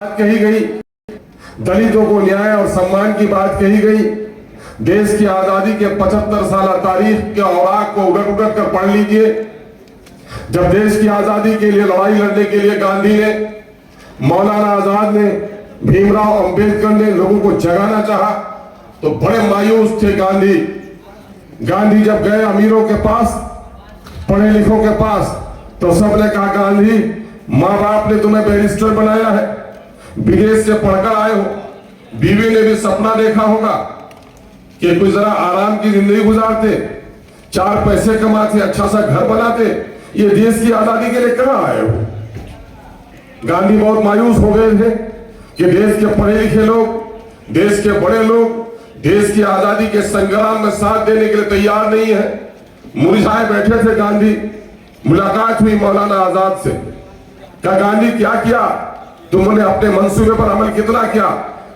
बात कही गई, दलितों को न्याय और सम्मान की बात कही गई। देश की आजादी के 75 साल तारीख के औराक को उलट उलट कर पढ़ लीजिए। जब देश की आजादी के लिए लड़ाई लड़ने के लिए गांधी ने, मौलाना आजाद ने, भीमराव अंबेडकर ने लोगों को जगाना चाहा तो बड़े मायूस थे गांधी। गांधी जब गए अमीरों के पास, पढ़े लिखों के पास, तो सबने कहा गांधी, माँ बाप ने तुम्हें बैरिस्टर बनाया है, विदेश से पढ़कर आए हो, बीवी ने भी सपना देखा होगा कि कुछ जरा आराम की जिंदगी गुजारते, 4 पैसे कमाते, अच्छा सा घर बनाते, ये देश की आजादी के लिए कहां आए हो। गांधी बहुत मायूस हो गए थे कि देश के पढ़े लिखे लोग, देश के बड़े लोग देश की आजादी के संग्राम में साथ देने के लिए तैयार नहीं है। मुरझाए बैठे थे गांधी। मुलाकात हुई मौलाना आजाद से। कहा गांधी क्या किया तुमने, अपने मंसूबे पर अमल कितना किया।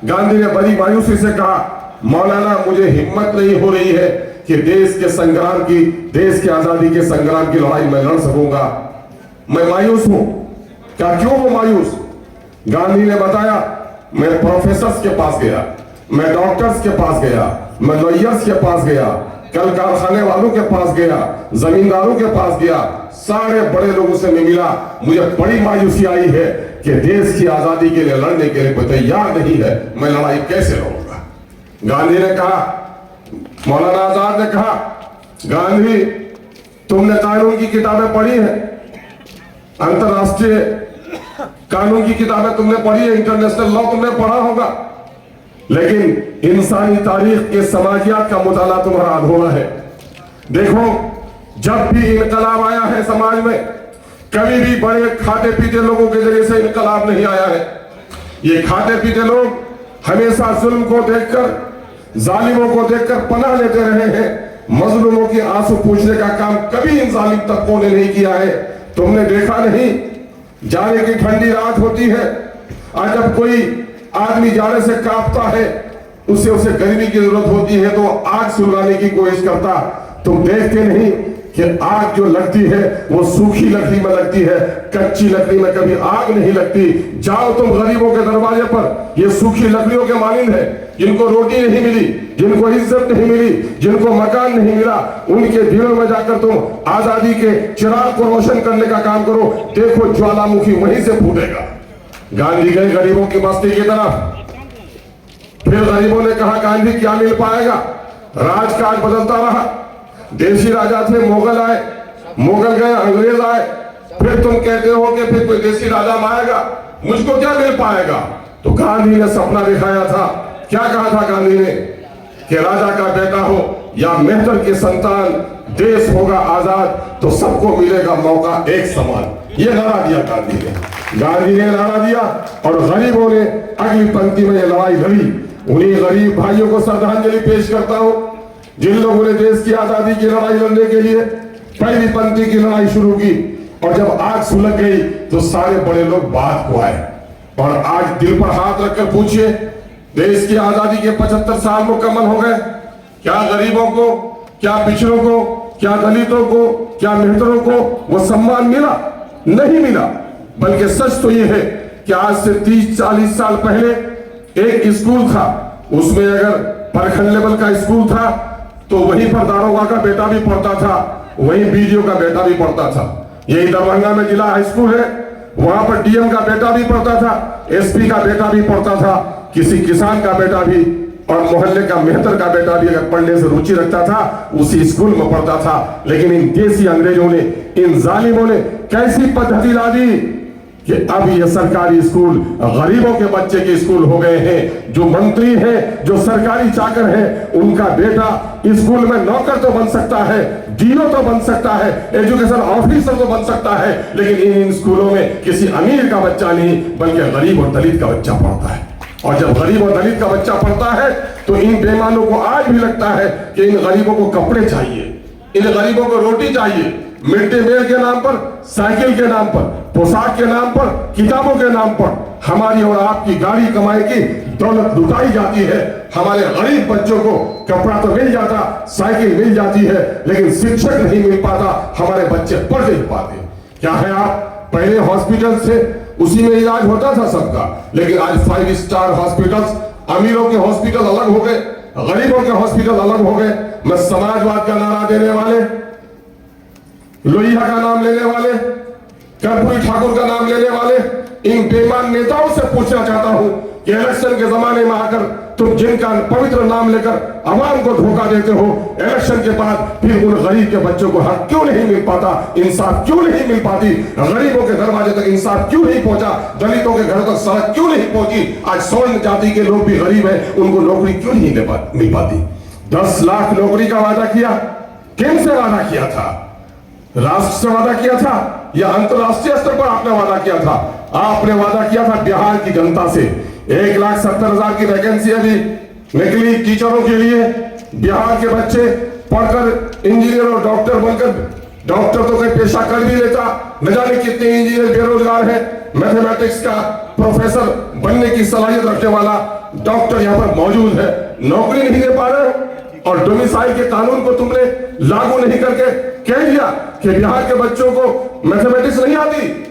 गांधी ने बड़ी मायूसी से कहा, मौलाना मुझे हिम्मत नहीं हो रही है कि देश के संग्राम की, देश की आजादी के संग्राम की लड़ाई मैं लड़ सकूंगा, मैं मायूस हूं। क्या क्यों वो मायूस। गांधी ने बताया, मैं प्रोफेसर्स के पास गया, मैं डॉक्टर्स के पास गया, मैं लॉयर्स के पास गया, कल कारखाने वालों के पास गया, जमींदारों के पास गया, सारे बड़े लोगों से मैं मिला। मुझे बड़ी मायूसी आई है कि देश की आजादी के लिए लड़ने के लिए कोई तैयार नहीं है, मैं लड़ाई कैसे लड़ूंगा। गांधी ने कहा, मौलाना आजाद ने कहा, गांधी तुमने कानून की किताबें पढ़ी हैं, अंतरराष्ट्रीय कानून की किताबें तुमने पढ़ी है, इंटरनेशनल लॉ तुमने पढ़ा होगा, लेकिन इंसानी तारीख के समाजियात का मुताला तुम्हारा अधूरा है। देखो, जब भी इनकलाब आया है समाज में, कभी भी बड़े खाते पीते लोगों के जरिए से इनकलाब नहीं आया है। ये खाते पीते लोग हमेशा जुल्म को देखकर, जालिमों को देखकर पनाह लेते रहे हैं। मजलूमों की आंसू पूछने का काम कभी इन जालिम तबकों ने नहीं किया है। तुमने देखा नहीं, जाड़े की ठंडी रात होती है, आज जब कोई आदमी जाड़े से कांपता है, उसे गर्मी की जरूरत होती है तो आग सुलगाने की कोशिश करता। तुम देखते नहीं कि आग जो लगती है वो सूखी लकड़ी में लगती है, कच्ची लकड़ी में कभी आग नहीं लगती। जाओ तुम गरीबों के दरवाजे पर, ये सूखी लकड़ियों के मालिक है, जिनको रोटी नहीं मिली, जिनको इज्जत नहीं मिली, जिनको मकान नहीं मिला, उनके दिलों में जाकर तुम आजादी के चिराग को रोशन करने का काम करो। देखो ज्वालामुखी वहीं से फूटेगा। गांधी गए गरीबों की बस्ती की तरफ, फिर गरीबों ने कहा गांधी क्या मिल पाएगा। राजकाज बदलता रहा, देशी राजा थे, मुगल आए, मुगल गए, अंग्रेज आए, फिर तुम कहते हो कि फिर कोई देशी राजा आएगा, मुझको क्या मिल पाएगा। तो गांधी ने सपना दिखाया था। क्या कहा था गांधी ने कि राजा का बेटा हो या मेहतर की संतान, देश होगा आजाद तो सबको मिलेगा मौका एक समान। ये नारा दिया गांधी ने। गांधी ने नारा दिया और गरीबों ने अगली पंक्ति में ये लड़ाई लड़ी। उन्हीं गरीब भाइयों को श्रद्धांजलि पेश करता हूं जिन लोगों ने देश की आजादी की लड़ाई लड़ने के लिए पहली पंक्ति की लड़ाई शुरू की, और जब आग सुलग गई तो सारे बड़े लोग बात को आए। और आज दिल पर हाथ रखकर पूछिए, देश की आजादी के 75 साल मुकम्मल हो गए, क्या गरीबों को, क्या पिछड़ों को, क्या दलितों को, क्या मेहतरों को वो सम्मान मिला? नहीं मिला। बल्कि सच तो ये है कि आज से 30-40 साल पहले एक स्कूल था, उसमें अगर प्रखंड लेवल का स्कूल था तो वहीं पर दारोगा का बेटा भी पढ़ता था, वहीं बीडीओ का बेटा भी पढ़ता था। यही दरभंगा में जिला हाई स्कूल है, वहां पर डीएम का बेटा भी पढ़ता था, एसपी का बेटा भी पढ़ता था, किसी किसान का बेटा भी, और मोहल्ले का मेहतर का बेटा भी अगर पढ़ने से रुचि रखता था उसी स्कूल में पढ़ता था। लेकिन इन देसी अंग्रेजों ने, इन जालिमों ने कैसी पद्धति ला दी कि अब ये सरकारी स्कूल गरीबों के बच्चे के स्कूल हो गए हैं। जो मंत्री हैं, जो सरकारी चाकर हैं, उनका बेटा स्कूल में नौकर तो बन सकता है, डीओ तो बन सकता है, एजुकेशन ऑफिसर तो बन सकता है, लेकिन इन स्कूलों में किसी अमीर का बच्चा नहीं बल्कि गरीब और दलित का बच्चा पढ़ता है। और जब गरीब और दलित का बच्चा पढ़ता है तो इन बेईमानों को आज भी लगता है कि इन गरीबों को कपड़े चाहिए, इन गरीबों को रोटी चाहिए, मिड डे मील के नाम पर, साइकिल के नाम पर, पोशाक के नाम पर, किताबों के नाम पर हमारी और आपकी गाड़ी कमाई की दौलत लुटाई जाती है। हमारे गरीब बच्चों को कपड़ा तो मिल जाता, साइकिल मिल जाती है, लेकिन शिक्षक नहीं मिल पाता, हमारे बच्चे पढ़ नहीं पाते। क्या है, आप पहले हॉस्पिटल से उसी में इलाज होता था सबका। लेकिन आज 5 स्टार हॉस्पिटल्स, अमीरों के हॉस्पिटल अलग हो गए, गरीबों के हॉस्पिटल अलग हो गए। मैं समाजवाद का नारा देने वाले, लोहिया का नाम लेने वाले, कर्पूरी ठाकुर का नाम लेने वाले इन बेईमान नेताओं से पूछना चाहता हूं कि इलेक्शन के जमाने में आकर तुम जिनका पवित्र नाम लेकर आवाम को धोखा देते हो, इलेक्शन के बाद फिर उन गरीब के बच्चों को हक क्यों नहीं मिल पाता, इंसाफ क्यों नहीं मिल पाती, गरीबों के दरवाजे तक इंसाफ क्यों नहीं पहुंचा, दलितों के घरों तक सड़क क्यों नहीं पहुंची। आज स्वर्ण जाति के लोग भी गरीब हैं, उनको नौकरी क्यों नहीं मिल पाती। 10 लाख नौकरी का वादा किया, किन से वादा किया था? राष्ट्र से वादा किया था या अंतरराष्ट्रीय स्तर पर आपने वादा किया था? आपने वादा किया था बिहार की जनता से। 1,70,000 की वैकेंसी अभी निकली टीचरों के लिए। बिहार के बच्चे पढ़कर इंजीनियर और डॉक्टर बनकर, डॉक्टर तो कोई पेशा कर भी लेता, न जाने कितने इंजीनियर बेरोजगार हैं। मैथमेटिक्स का प्रोफेसर बनने की सलाहियत रखने वाला डॉक्टर यहाँ पर मौजूद है, नौकरी नहीं दे पा रहे। और डोमिसाइल के कानून को तुमने लागू नहीं करके कह दिया कि बिहार के बच्चों को मैथमेटिक्स नहीं आती,